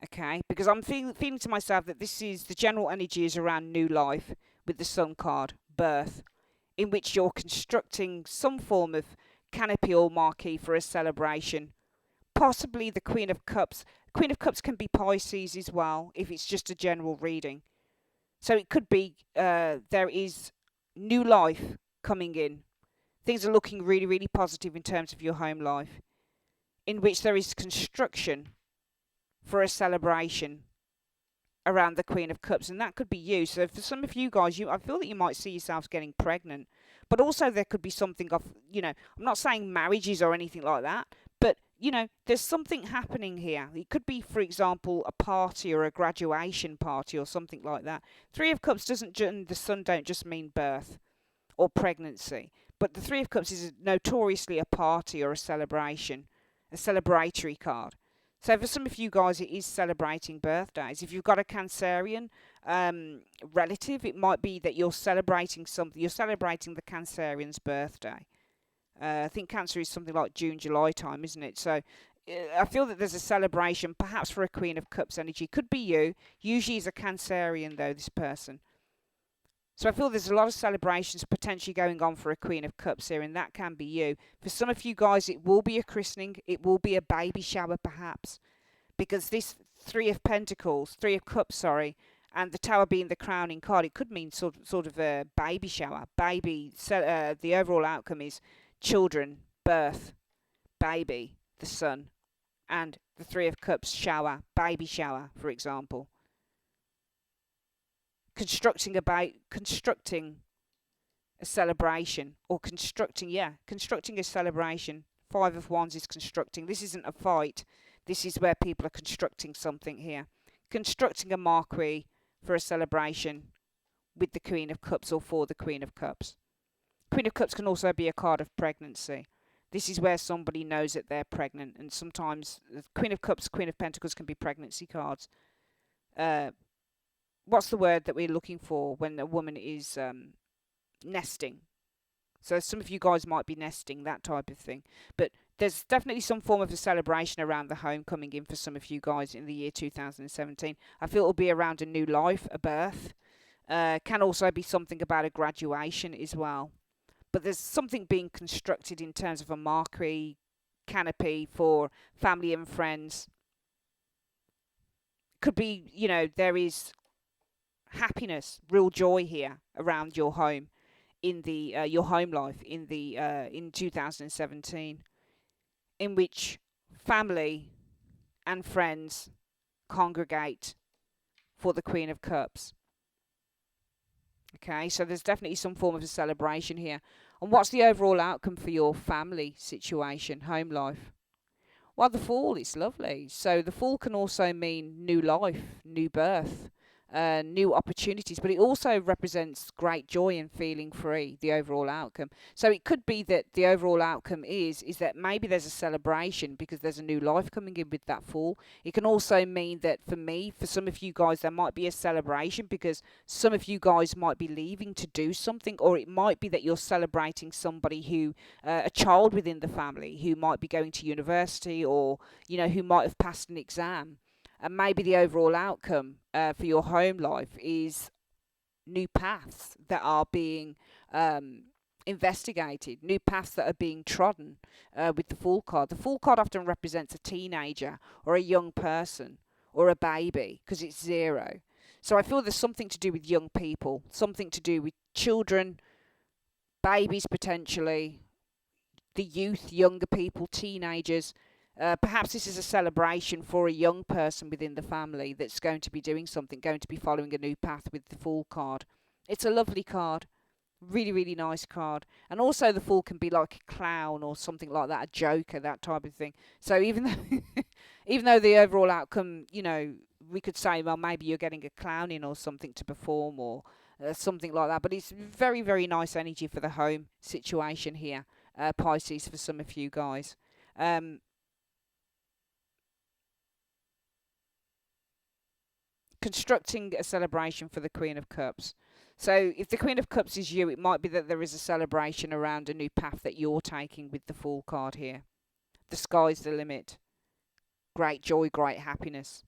Okay, because I'm feeling to myself that this is the general energy is around new life with the Sun card, birth, in which you're constructing some form of canopy or marquee for a celebration. Possibly the Queen of Cups. Queen of Cups can be Pisces as well, if it's just a general reading. So it could be there is new life coming in. Things are looking really, really positive in terms of your home life, in which there is construction for a celebration around the Queen of Cups, and that could be you. So for some of you guys, I feel that you might see yourselves getting pregnant, but also there could be something of, I'm not saying marriages or anything like that, but there's something happening here. It could be, for example, a party or a graduation party or something like that. Three of Cups the Sun don't just mean birth or pregnancy, But the Three of Cups is notoriously a party or a celebration, a celebratory card. So for some of you guys, it is celebrating birthdays. If you've got a Cancerian relative, it might be that you're celebrating something. You're celebrating the Cancerian's birthday. I think Cancer is something like June, July time, isn't it? So I feel that there's a celebration, perhaps for a Queen of Cups energy. Could be you. Usually is a Cancerian, though, this person. So I feel there's a lot of celebrations potentially going on for a Queen of Cups here, and that can be you. For some of you guys, it will be a christening. It will be a baby shower, perhaps. Because this Three of Pentacles, Three of Cups, sorry, and the Tower being the crowning card, it could mean sort of a baby shower. The overall outcome is children, birth, baby, the son, and the Three of Cups, shower, baby shower, for example. Constructing a celebration, or constructing a celebration. Five of Wands is constructing. This isn't a fight. This is where people are constructing something here. Constructing a marquee for a celebration with the Queen of Cups or for the Queen of Cups. Queen of Cups can also be a card of pregnancy. This is where somebody knows that they're pregnant, and sometimes the Queen of Cups, Queen of Pentacles can be pregnancy cards. What's the word that we're looking for when a woman is nesting? So some of you guys might be nesting, that type of thing. But there's definitely some form of a celebration around the home coming in for some of you guys in the year 2017. I feel it'll be around a new life, a birth. Can also be something about a graduation as well. But there's something being constructed in terms of a marquee, canopy for family and friends. Could be, there is happiness, real joy here around your home, in the your home life in 2017, in which family and friends congregate for the Queen of Cups. Okay, so there's definitely some form of a celebration here. And what's the overall outcome for your family situation, home life? Well, the Fool is lovely. So the Fool can also mean new life, new birth, new opportunities, but it also represents great joy and feeling free, the overall outcome. So it could be that the overall outcome is that maybe there's a celebration because there's a new life coming in with that Fool. It can also mean that for some of you guys, there might be a celebration because some of you guys might be leaving to do something, or it might be that you're celebrating somebody who, a child within the family who might be going to university, or, who might have passed an exam. And maybe the overall outcome for your home life is new paths that are being investigated, new paths that are being trodden with the Fool card. The Fool card often represents a teenager or a young person or a baby because it's 0. So I feel there's something to do with young people, something to do with children, babies potentially, the youth, younger people, teenagers. Perhaps this is a celebration for a young person within the family that's going to be doing something, going to be following a new path with the Fool card. It's a lovely card. Really, really nice card. And also the Fool can be like a clown or something like that, a joker, that type of thing. So even though the overall outcome, we could say, well, maybe you're getting a clown in or something to perform, or something like that. But it's very, very nice energy for the home situation here, Pisces, for some of you guys. Constructing a celebration for the Queen of Cups. So if the Queen of Cups is you, it might be that there is a celebration around a new path that you're taking with the Fool card here. The sky's the limit. Great joy, great happiness.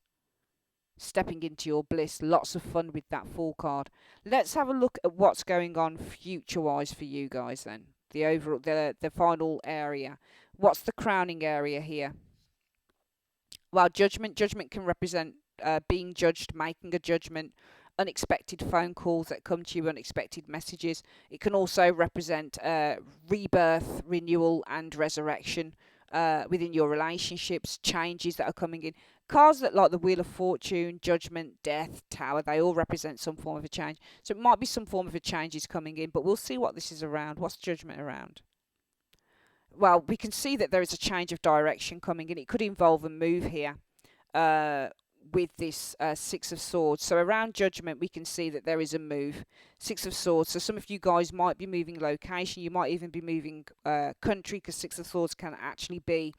Stepping into your bliss. Lots of fun with that Fool card. Let's have a look at what's going on future-wise for you guys then. The overall, the final area. What's the crowning area here? Well, judgment. Judgment can represent being judged, making a judgment, unexpected phone calls that come to you, unexpected messages. It can also represent rebirth, renewal, and resurrection within your relationships, changes that are coming in. Cards that like the Wheel of Fortune, Judgment, Death, Tower, they all represent some form of a change. So it might be some form of a change is coming in, but we'll see what this is around. What's Judgment around? Well, we can see that there is a change of direction coming in. It could involve a move here. with this Six of Swords. So around Judgment, we can see that there is a move. Six of Swords. So some of you guys might be moving location. You might even be moving country, because Six of Swords can actually be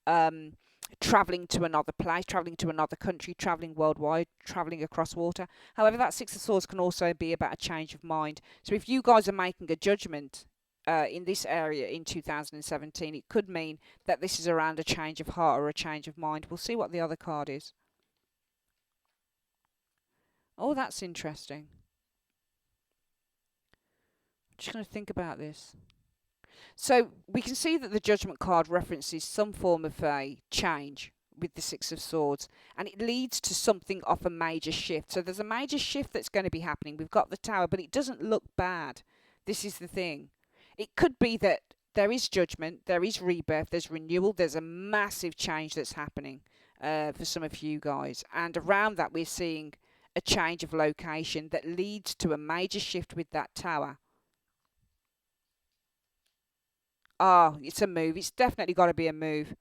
um, traveling to another place, traveling to another country, traveling worldwide, traveling across water. However, that Six of Swords can also be about a change of mind. So if you guys are making a judgment in this area in 2017, it could mean that this is around a change of heart or a change of mind. We'll see what the other card is. Oh, that's interesting. I'm just going to think about this. So we can see that the Judgment card references some form of a change with the Six of Swords, and it leads to something of a major shift. So there's a major shift that's going to be happening. We've got the Tower, but it doesn't look bad. This is the thing. It could be that there is judgment, there is rebirth, there's renewal, there's a massive change that's happening for some of you guys. And around that, we're seeing a change of location that leads to a major shift with that Tower. Ah, it's a move. It's definitely got to be a move.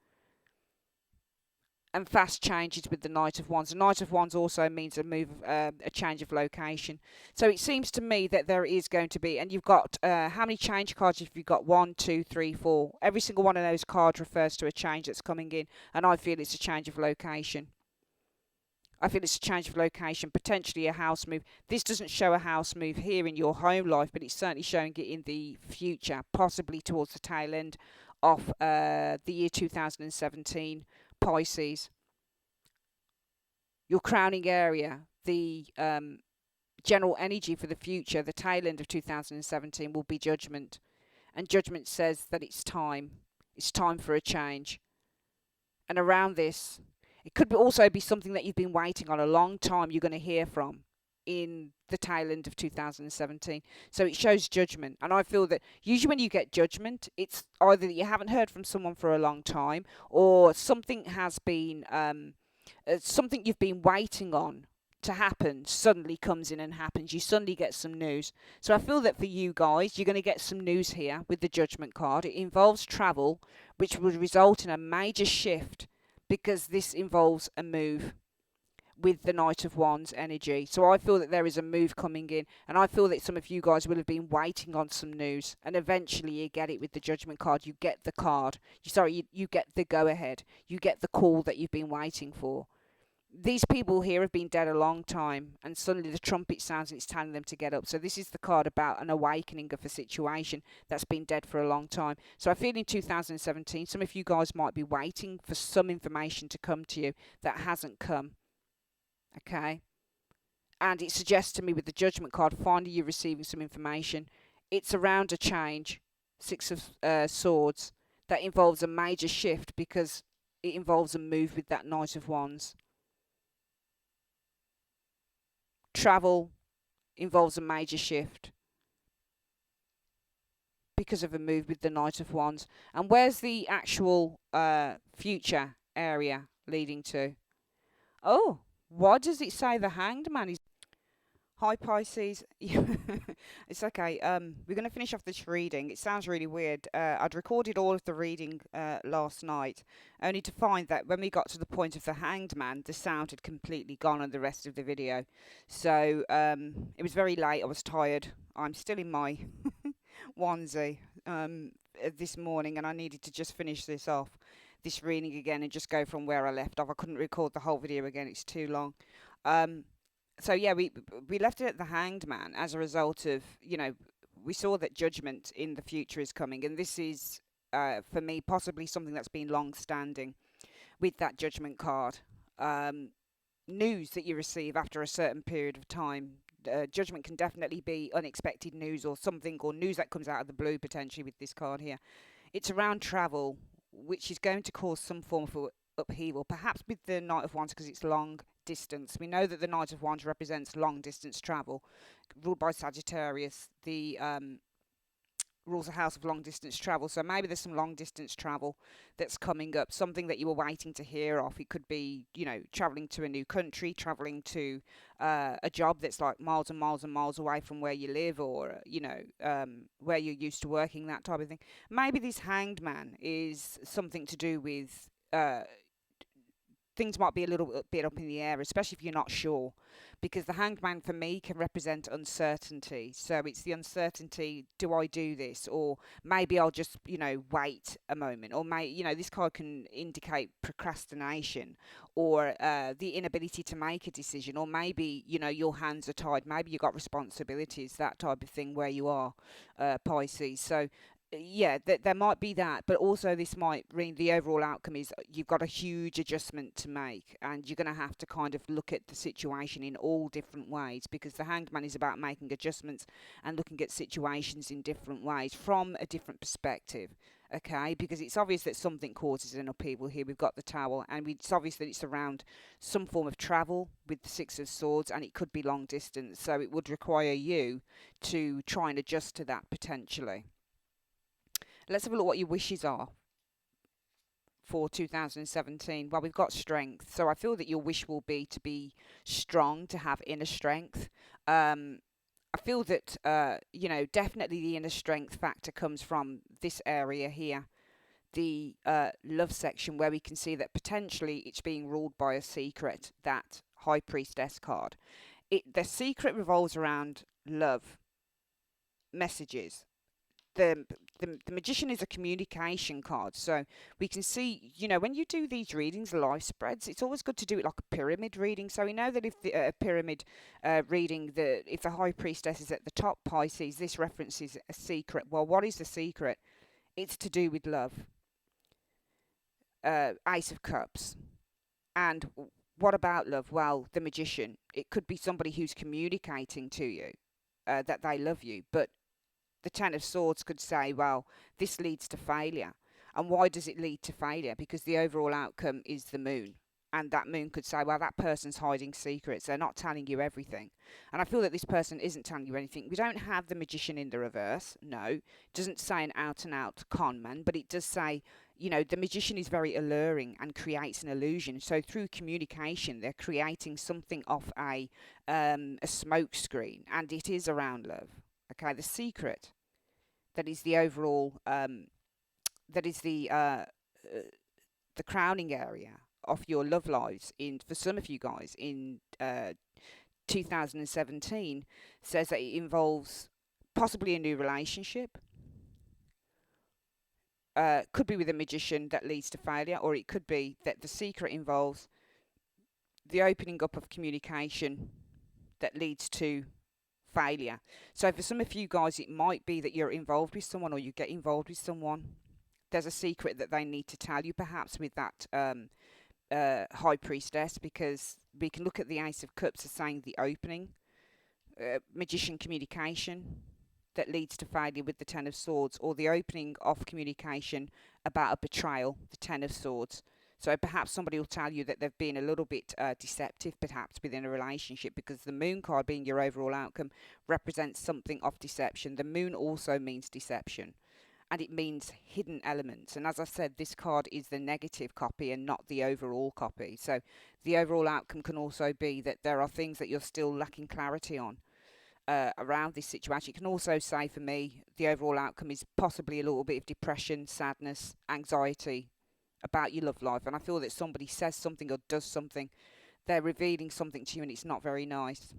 And fast changes with the Knight of Wands. The Knight of Wands also means a move, a change of location. So it seems to me that there is going to be, and you've got, how many change cards have you got? 1, 2, 3, 4. Every single one of those cards refers to a change that's coming in, and I feel it's a change of location. I feel it's a change of location, potentially a house move. This doesn't show a house move here in your home life, but it's certainly showing it in the future, possibly towards the tail end of the year 2017, Pisces. Your crowning area, the general energy for the future, the tail end of 2017 will be Judgment. And Judgment says that it's time. It's time for a change. And around this, it could also be something that you've been waiting on a long time, you're going to hear from in the tail end of 2017. So it shows Judgment. And I feel that usually when you get Judgment, it's either that you haven't heard from someone for a long time, or something has been, something you've been waiting on to happen suddenly comes in and happens. You suddenly get some news. So I feel that for you guys, you're going to get some news here with the Judgment card. It involves travel, which would result in a major shift, because this involves a move with the Knight of Wands energy. So I feel that there is a move coming in, and I feel that some of you guys will have been waiting on some news, and eventually you get it with the Judgment card. You get the card. You get the go-ahead. You get the call that you've been waiting for. These people here have been dead a long time, and suddenly the trumpet sounds and it's telling them to get up. So this is the card about an awakening of a situation that's been dead for a long time. So I feel in 2017, some of you guys might be waiting for some information to come to you that hasn't come. Okay? And it suggests to me with the Judgment card, finally you're receiving some information. It's around a change, Six of Swords, that involves a major shift, because it involves a move with that Knight of Wands. Travel involves a major shift because of a move with the Knight of Wands. And where's the actual future area leading to? Oh, why does it say the Hanged Man is... Hi Pisces. It's okay. We're going to finish off this reading. It sounds really weird. I'd recorded all of the reading last night, only to find that when we got to the point of the Hanged Man, the sound had completely gone on the rest of the video. So it was very late. I was tired. I'm still in my onesie this morning, and I needed to just finish this reading again, and just go from where I left off. I couldn't record the whole video again. It's too long. So yeah, we left it at the Hanged Man as a result of, we saw that Judgment in the future is coming, and this is, for me, possibly something that's been long-standing with that Judgment card. News that you receive after a certain period of time. Judgment can definitely be unexpected news or something, or news that comes out of the blue, potentially, with this card here. It's around travel, which is going to cause some form of upheaval, perhaps with the Knight of Wands, because it's long distance. We know that the Knight of Wands represents long distance travel, ruled by Sagittarius. The rules a house of long distance travel, so maybe there's some long distance travel that's coming up, something that you were waiting to hear of. It could be, traveling to a new country, traveling to a job that's like miles and miles and miles away from where you live, or where you're used to working, that type of thing. Maybe this Hanged Man is something to do with things might be a little bit up in the air, especially if you're not sure, because the Hanged Man for me can represent uncertainty. So it's the uncertainty: do I do this, or maybe I'll just wait a moment, or this card can indicate procrastination, or the inability to make a decision, or maybe your hands are tied, maybe you've got responsibilities, that type of thing where you are, Pisces. So yeah, there might be that, but also this might mean the overall outcome is you've got a huge adjustment to make, and you're going to have to kind of look at the situation in all different ways, because the Hanged Man is about making adjustments and looking at situations in different ways from a different perspective. Okay, because it's obvious that something causes an upheaval here. We've got the Tower, and it's obvious that it's around some form of travel with the Six of Swords, and it could be long distance, so it would require you to try and adjust to that potentially. Let's have a look what your wishes are for 2017. Well, we've got strength. So I feel that your wish will be to be strong, to have inner strength. I feel that, definitely the inner strength factor comes from this area here, the love section, where we can see that potentially it's being ruled by a secret, that High Priestess card. The secret revolves around love, messages. The Magician is a communication card, so we can see, when you do these readings, life spreads, it's always good to do it like a pyramid reading. So we know that if the pyramid reading, if the High Priestess is at the top, Pisces, this references a secret. Well, what is the secret? It's to do with love. Ace of Cups. And what about love? Well, the Magician. It could be somebody who's communicating to you that they love you, but the Ten of Swords could say, well, this leads to failure. And why does it lead to failure? Because the overall outcome is the moon. And that moon could say, well, that person's hiding secrets. They're not telling you everything. And I feel that this person isn't telling you anything. We don't have the Magician in the reverse. No. It doesn't say an out and out con man, but it does say, the Magician is very alluring and creates an illusion. So through communication, they're creating something off a smoke screen. And it is around love. Okay, the secret, that is the overall, that is the crowning area of your love lives for some of you guys in 2017, says that it involves possibly a new relationship. Could be with a Magician that leads to failure, or it could be that the secret involves the opening up of communication that leads to failure. So for some of you guys, it might be that you're involved with someone, or you get involved with someone. There's a secret that they need to tell you, perhaps with that High Priestess, because we can look at the Ace of Cups as saying the opening, Magician communication that leads to failure with the Ten of Swords, or the opening of communication about a betrayal, the Ten of Swords. So perhaps somebody will tell you that they've been a little bit deceptive, perhaps within a relationship, because the Moon card, being your overall outcome, represents something of deception. The Moon also means deception, and it means hidden elements. And as I said, this card is the negative copy and not the overall copy. So the overall outcome can also be that there are things that you're still lacking clarity on around this situation. It can also say, for me, the overall outcome is possibly a little bit of depression, sadness, anxiety about your love life. And I feel that somebody says something or does something, they're revealing something to you, and it's not very nice.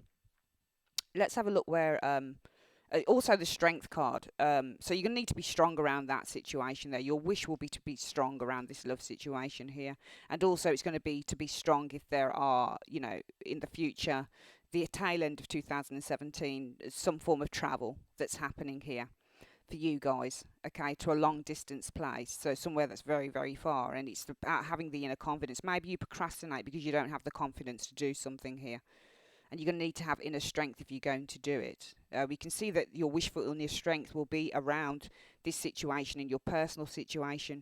Let's have a look where also the strength card. So you're going to need to be strong around that situation there. Your wish will be to be strong around this love situation here. And also it's going to be strong if there are, in the future, the tail end of 2017, some form of travel that's happening here for you guys, okay, to a long distance place, so somewhere that's very, very far, and it's about having the inner confidence. Maybe you procrastinate because you don't have the confidence to do something here, and you're going to need to have inner strength if you're going to do it. We can see that your wishful inner strength will be around this situation, in your personal situation,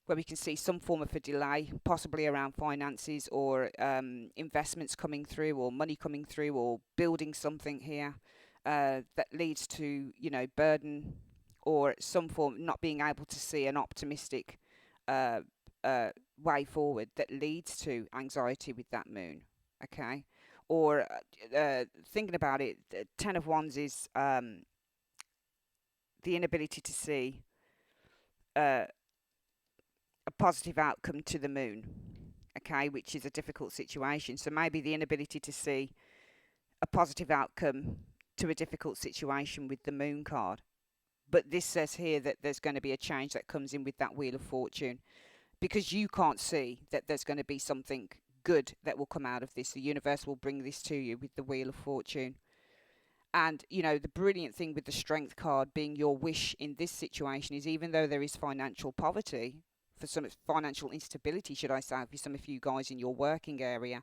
where we can see some form of a delay, possibly around finances, or investments coming through, or money coming through, or building something here that leads to, burden, or some form, not being able to see an optimistic way forward, that leads to anxiety with that moon, okay? Or thinking about it, the Ten of Wands is the inability to see a positive outcome to the moon. okay, which is a difficult situation. So maybe the inability to see a positive outcome to a difficult situation with the moon card. But this says here that there's going to be a change that comes in with that wheel of fortune, because you can't see that there's going to be something good that will come out of this. The universe will bring this to you with the wheel of fortune. And, you know, the brilliant thing with the strength card being your wish in this situation is, even though there is financial poverty, for some financial instability, should I say, for some of you guys in your working area,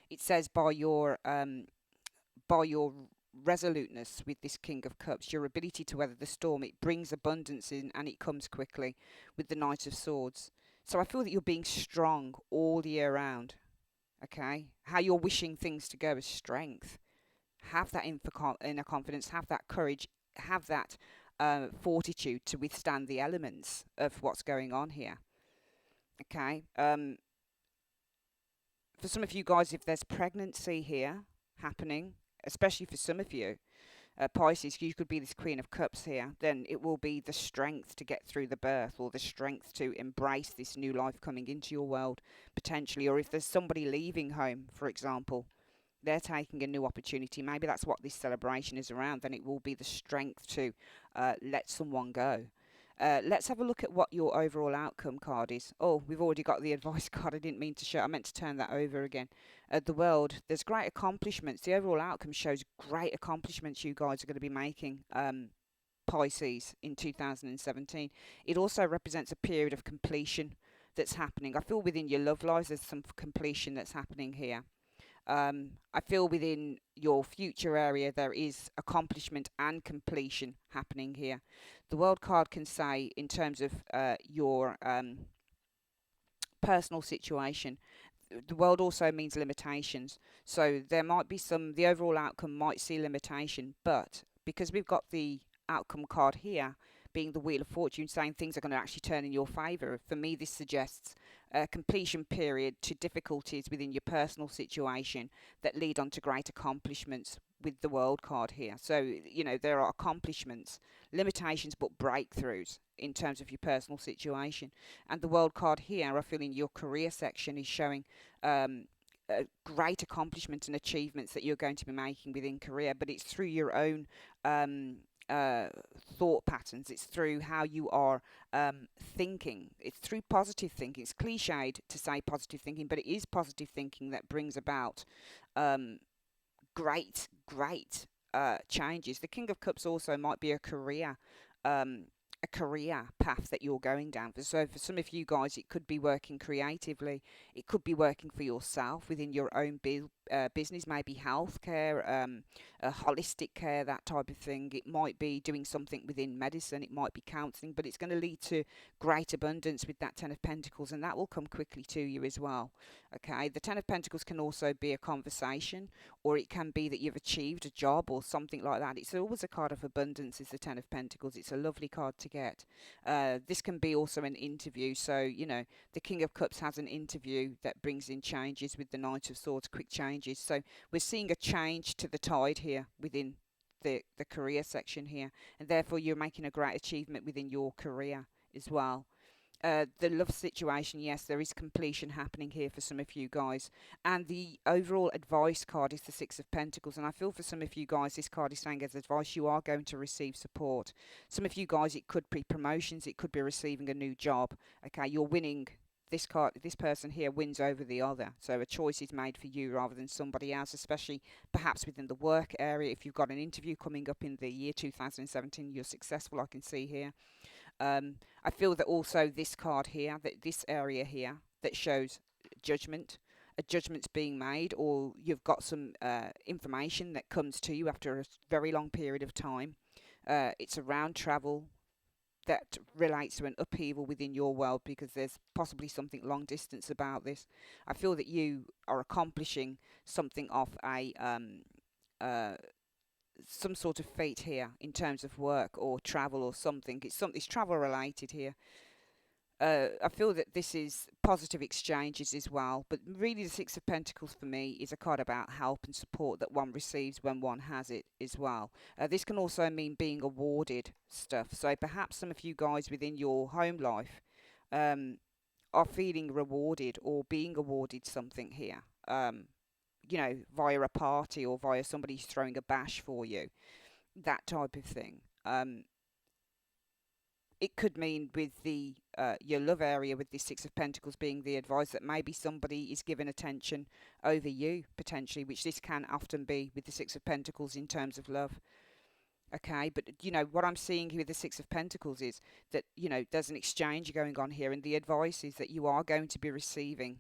it says by your resoluteness with this King of Cups, your ability to weather the storm, it brings abundance in and it comes quickly with the Knight of Swords. So I feel that you're being strong all year round. Okay, how you're wishing things to go is strength. Have that inner confidence, have that courage, have that fortitude to withstand the elements of what's going on here. Okay, for some of you guys, if there's pregnancy here happening, especially for some of you, Pisces, you could be this Queen of Cups here, then it will be the strength to get through the birth, or the strength to embrace this new life coming into your world, potentially. Or if there's somebody leaving home, for example, they're taking a new opportunity. Maybe that's what this celebration is around. Then it will be the strength to let someone go. Let's have a look at what your overall outcome card is. Oh, we've already got the advice card. I didn't mean to show. I meant to turn that over again. The world, there's great accomplishments. The overall outcome shows great accomplishments you guys are going to be making, Pisces, in 2017. It also represents a period of completion that's happening. I feel within your love lives there's some completion that's happening here. I feel within your future area there is accomplishment and completion happening here. The World card can say, in terms of your personal situation, the world also means limitations. So there might be the overall outcome might see limitation, but because we've got the outcome card here, being the Wheel of Fortune, saying things are going to actually turn in your favour, for me this suggests a completion period to difficulties within your personal situation that lead on to great accomplishments with the World card here. So, you know, there are accomplishments, limitations, but breakthroughs in terms of your personal situation. And the World card here, I feel in your career section, is showing great accomplishments and achievements that you're going to be making within career, but it's through your own thought patterns. It's through how you are thinking. It's through positive thinking. It's cliched to say positive thinking, but it is positive thinking that brings about great changes. The King of Cups also might be a career path that you're going down. So for some of you guys, it could be working creatively. It could be working for yourself within your own business, maybe healthcare, holistic care, that type of thing. It might be doing something within medicine. It might be counselling, but it's going to lead to great abundance with that Ten of Pentacles, and that will come quickly to you as well. Okay, the Ten of Pentacles can also be a conversation, or it can be that you've achieved a job or something like that. It's always a card of abundance, is the Ten of Pentacles. It's a lovely card to get. This can be also an interview. So, you know, the King of Cups has an interview that brings in changes with the Knight of Swords, quick changes. So we're seeing a change to the tide here within the career section here. And therefore, you're making a great achievement within your career as well. The love situation, yes, there is completion happening here for some of you guys. And the overall advice card is the Six of Pentacles. And I feel for some of you guys, this card is saying as advice, you are going to receive support. Some of you guys, it could be promotions, it could be receiving a new job. Okay, you're winning. This person here wins over the other. So a choice is made for you rather than somebody else, especially perhaps within the work area. If you've got an interview coming up in the year 2017, you're successful, I can see here. I feel that also this card here, that this area here, that shows judgment. A judgment's being made, or you've got some information that comes to you after a very long period of time. It's around travel that relates to an upheaval within your world, because there's possibly something long distance about this. I feel that you are accomplishing something of a some sort of fate here in terms of work or travel or something. It's travel related here. I feel that this is positive exchanges as well, but really the Six of Pentacles for me is a card about help and support that one receives when one has it as well. This can also mean being awarded stuff. So perhaps some of you guys within your home life are feeling rewarded or being awarded something here. Via a party or via somebody who's throwing a bash for you, that type of thing. It could mean with the your love area with the Six of Pentacles being the advice that maybe somebody is given attention over you potentially, which this can often be with the Six of Pentacles in terms of love. Okay, but what I'm seeing here with the Six of Pentacles is that there's an exchange going on here, and the advice is that you are going to be receiving.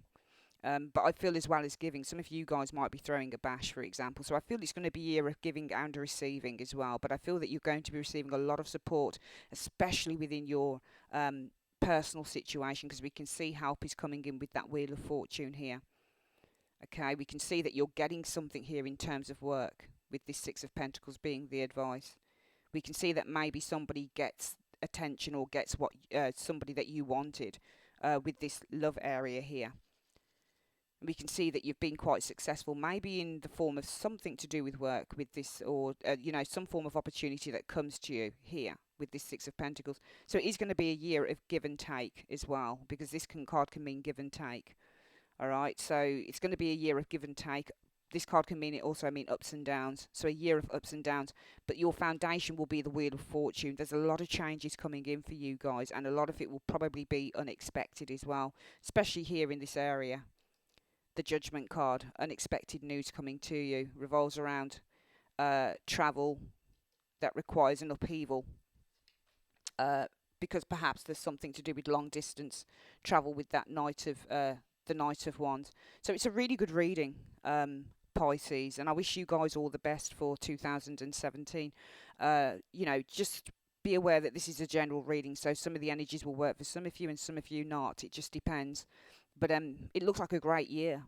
But I feel as well as giving. Some of you guys might be throwing a bash, for example. So I feel it's going to be a year of giving and receiving as well. But I feel that you're going to be receiving a lot of support, especially within your personal situation, because we can see help is coming in with that Wheel of Fortune here. Okay, we can see that you're getting something here in terms of work, with this Six of Pentacles being the advice. We can see that maybe somebody gets attention or gets what somebody that you wanted with this love area here. We can see that you've been quite successful, maybe in the form of something to do with work with this, or some form of opportunity that comes to you here with this Six of Pentacles. So it is going to be a year of give and take as well, because this card can mean give and take. All right, so it's going to be a year of give and take. This card can also mean ups and downs, so a year of ups and downs, but your foundation will be the Wheel of Fortune. There's a lot of changes coming in for you guys, and a lot of it will probably be unexpected as well, especially here in this area. The Judgment card, unexpected news coming to you, revolves around travel that requires an upheaval, because perhaps there's something to do with long distance travel with that the Knight of Wands. So it's a really good reading, Pisces, and I wish you guys all the best for 2017. Just be aware that this is a general reading, so some of the energies will work for some of you and some of you not. It just depends. But it looks like a great year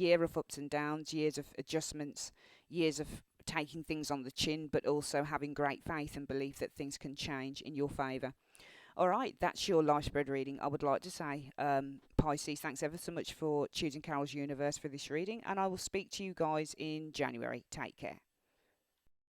of ups and downs, years of adjustments, years of taking things on the chin, but also having great faith and belief that things can change in your favour. All right, that's your life spread reading. I would like to say, Pisces, thanks ever so much for choosing Carol's Universe for this reading, and I will speak to you guys in January. Take care.